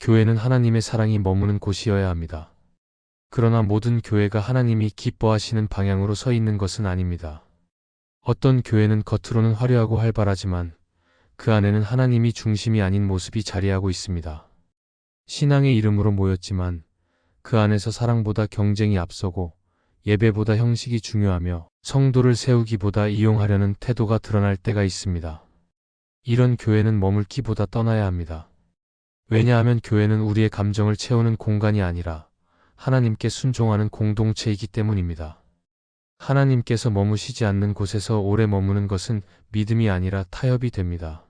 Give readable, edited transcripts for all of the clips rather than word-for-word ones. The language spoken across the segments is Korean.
교회는 하나님의 사랑이 머무는 곳이어야 합니다. 그러나 모든 교회가 하나님이 기뻐하시는 방향으로 서 있는 것은 아닙니다. 어떤 교회는 겉으로는 화려하고 활발하지만 그 안에는 하나님이 중심이 아닌 모습이 자리하고 있습니다. 신앙의 이름으로 모였지만 그 안에서 사랑보다 경쟁이 앞서고 예배보다 형식이 중요하며 성도를 세우기보다 이용하려는 태도가 드러날 때가 있습니다. 이런 교회는 머물기보다 떠나야 합니다. 왜냐하면 교회는 우리의 감정을 채우는 공간이 아니라 하나님께 순종하는 공동체이기 때문입니다. 하나님께서 머무시지 않는 곳에서 오래 머무는 것은 믿음이 아니라 타협이 됩니다.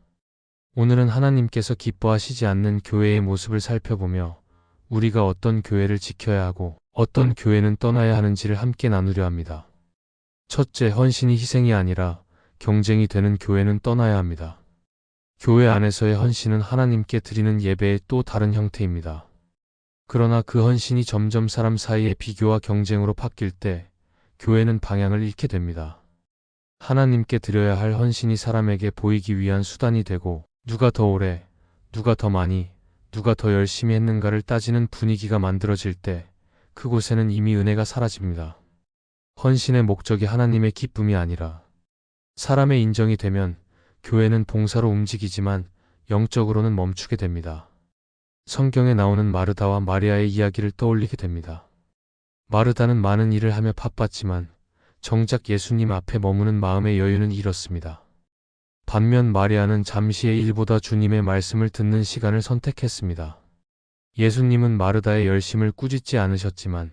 오늘은 하나님께서 기뻐하시지 않는 교회의 모습을 살펴보며 우리가 어떤 교회를 지켜야 하고 어떤 교회는 떠나야 하는지를 함께 나누려 합니다. 첫째, 헌신이 희생이 아니라 경쟁이 되는 교회는 떠나야 합니다. 교회 안에서의 헌신은 하나님께 드리는 예배의 또 다른 형태입니다. 그러나 그 헌신이 점점 사람 사이의 비교와 경쟁으로 바뀔 때 교회는 방향을 잃게 됩니다. 하나님께 드려야 할 헌신이 사람에게 보이기 위한 수단이 되고 누가 더 오래, 누가 더 많이, 누가 더 열심히 했는가를 따지는 분위기가 만들어질 때 그곳에는 이미 은혜가 사라집니다. 헌신의 목적이 하나님의 기쁨이 아니라 사람의 인정이 되면 교회는 봉사로 움직이지만 영적으로는 멈추게 됩니다. 성경에 나오는 마르다와 마리아의 이야기를 떠올리게 됩니다. 마르다는 많은 일을 하며 바빴지만 정작 예수님 앞에 머무는 마음의 여유는 잃었습니다. 반면 마리아는 잠시의 일보다 주님의 말씀을 듣는 시간을 선택했습니다. 예수님은 마르다의 열심을 꾸짖지 않으셨지만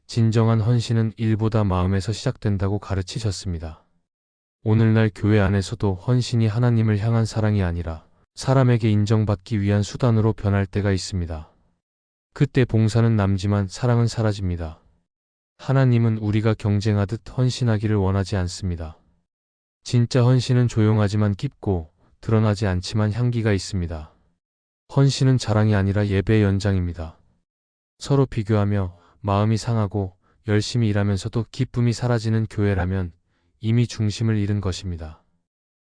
진정한 헌신은 일보다 마음에서 시작된다고 가르치셨습니다. 오늘날 교회 안에서도 헌신이 하나님을 향한 사랑이 아니라 사람에게 인정받기 위한 수단으로 변할 때가 있습니다. 그때 봉사는 남지만 사랑은 사라집니다. 하나님은 우리가 경쟁하듯 헌신하기를 원하지 않습니다. 진짜 헌신은 조용하지만 깊고 드러나지 않지만 향기가 있습니다. 헌신은 자랑이 아니라 예배의 연장입니다. 서로 비교하며 마음이 상하고 열심히 일하면서도 기쁨이 사라지는 교회라면 이미 중심을 잃은 것입니다.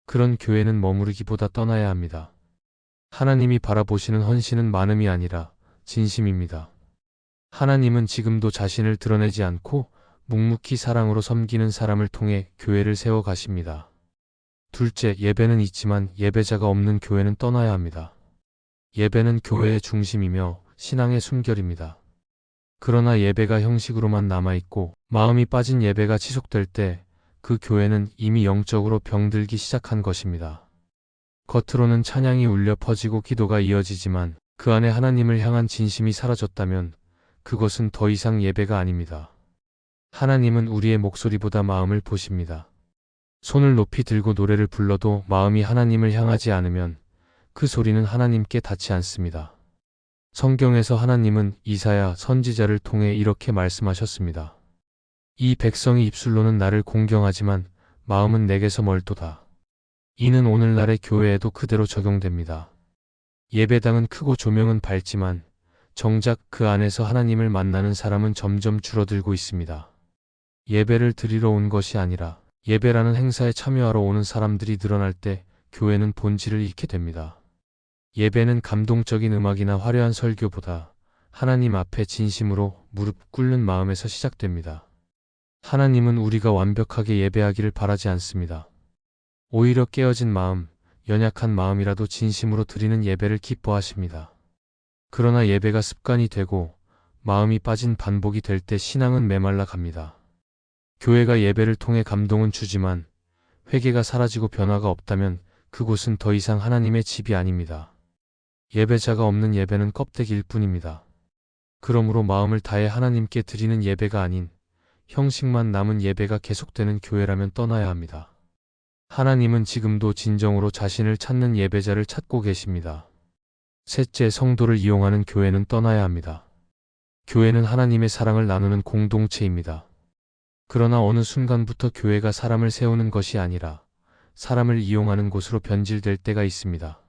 그런 교회는 머무르기보다 떠나야 합니다. 하나님이 바라보시는 헌신은 많음이 아니라 진심입니다. 하나님은 지금도 자신을 드러내지 않고 묵묵히 사랑으로 섬기는 사람을 통해 교회를 세워 가십니다. 둘째, 예배는 있지만 예배자가 없는 교회는 떠나야 합니다. 예배는 교회의 중심이며 신앙의 숨결입니다. 그러나 예배가 형식으로만 남아있고 마음이 빠진 예배가 지속될 때 그 교회는 이미 영적으로 병들기 시작한 것입니다. 겉으로는 찬양이 울려 퍼지고 기도가 이어지지만 그 안에 하나님을 향한 진심이 사라졌다면 그것은 더 이상 예배가 아닙니다. 하나님은 우리의 목소리보다 마음을 보십니다. 손을 높이 들고 노래를 불러도 마음이 하나님을 향하지 않으면 그 소리는 하나님께 닿지 않습니다. 성경에서 하나님은 이사야 선지자를 통해 이렇게 말씀하셨습니다. 이 백성이 입술로는 나를 공경하지만 마음은 내게서 멀도다. 이는 오늘날의 교회에도 그대로 적용됩니다. 예배당은 크고 조명은 밝지만 정작 그 안에서 하나님을 만나는 사람은 점점 줄어들고 있습니다. 예배를 드리러 온 것이 아니라 예배라는 행사에 참여하러 오는 사람들이 늘어날 때 교회는 본질을 잃게 됩니다. 예배는 감동적인 음악이나 화려한 설교보다 하나님 앞에 진심으로 무릎 꿇는 마음에서 시작됩니다. 하나님은 우리가 완벽하게 예배하기를 바라지 않습니다. 오히려 깨어진 마음, 연약한 마음이라도 진심으로 드리는 예배를 기뻐하십니다. 그러나 예배가 습관이 되고 마음이 빠진 반복이 될 때 신앙은 메말라 갑니다. 교회가 예배를 통해 감동은 주지만 회개가 사라지고 변화가 없다면 그곳은 더 이상 하나님의 집이 아닙니다. 예배자가 없는 예배는 껍데기일 뿐입니다. 그러므로 마음을 다해 하나님께 드리는 예배가 아닌 형식만 남은 예배가 계속되는 교회라면 떠나야 합니다. 하나님은 지금도 진정으로 자신을 찾는 예배자를 찾고 계십니다. 셋째, 성도를 이용하는 교회는 떠나야 합니다. 교회는 하나님의 사랑을 나누는 공동체입니다. 그러나 어느 순간부터 교회가 사람을 세우는 것이 아니라 사람을 이용하는 곳으로 변질될 때가 있습니다.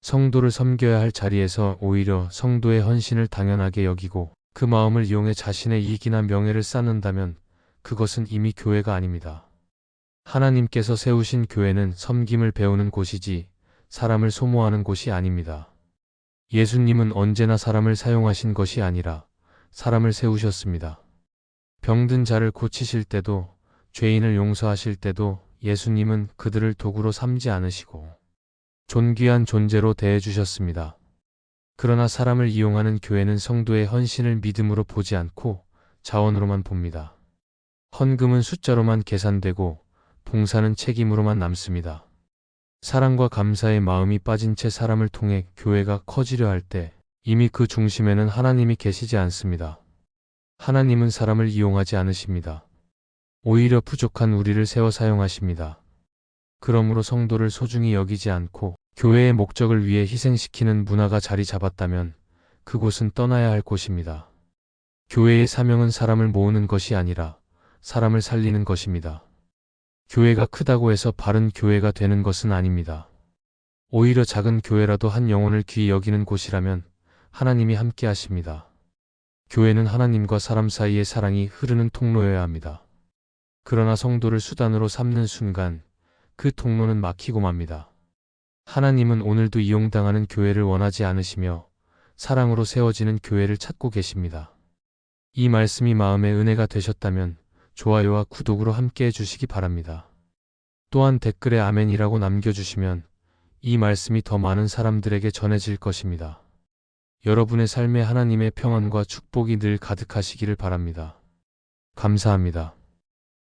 성도를 섬겨야 할 자리에서 오히려 성도의 헌신을 당연하게 여기고 그 마음을 이용해 자신의 이익이나 명예를 쌓는다면 그것은 이미 교회가 아닙니다. 하나님께서 세우신 교회는 섬김을 배우는 곳이지 사람을 소모하는 곳이 아닙니다. 예수님은 언제나 사람을 사용하신 것이 아니라 사람을 세우셨습니다. 병든 자를 고치실 때도, 죄인을 용서하실 때도 예수님은 그들을 도구로 삼지 않으시고 존귀한 존재로 대해주셨습니다. 그러나 사람을 이용하는 교회는 성도의 헌신을 믿음으로 보지 않고 자원으로만 봅니다. 헌금은 숫자로만 계산되고 봉사는 책임으로만 남습니다. 사랑과 감사의 마음이 빠진 채 사람을 통해 교회가 커지려 할 때 이미 그 중심에는 하나님이 계시지 않습니다. 하나님은 사람을 이용하지 않으십니다. 오히려 부족한 우리를 세워 사용하십니다. 그러므로 성도를 소중히 여기지 않고 교회의 목적을 위해 희생시키는 문화가 자리 잡았다면 그곳은 떠나야 할 곳입니다. 교회의 사명은 사람을 모으는 것이 아니라 사람을 살리는 것입니다. 교회가 크다고 해서 바른 교회가 되는 것은 아닙니다. 오히려 작은 교회라도 한 영혼을 귀히 여기는 곳이라면 하나님이 함께 하십니다. 교회는 하나님과 사람 사이의 사랑이 흐르는 통로여야 합니다. 그러나 성도를 수단으로 삼는 순간 그 통로는 막히고 맙니다. 하나님은 오늘도 이용당하는 교회를 원하지 않으시며 사랑으로 세워지는 교회를 찾고 계십니다. 이 말씀이 마음의 은혜가 되셨다면 좋아요와 구독으로 함께 해주시기 바랍니다. 또한 댓글에 아멘이라고 남겨주시면 이 말씀이 더 많은 사람들에게 전해질 것입니다. 여러분의 삶에 하나님의 평안과 축복이 늘 가득하시기를 바랍니다. 감사합니다.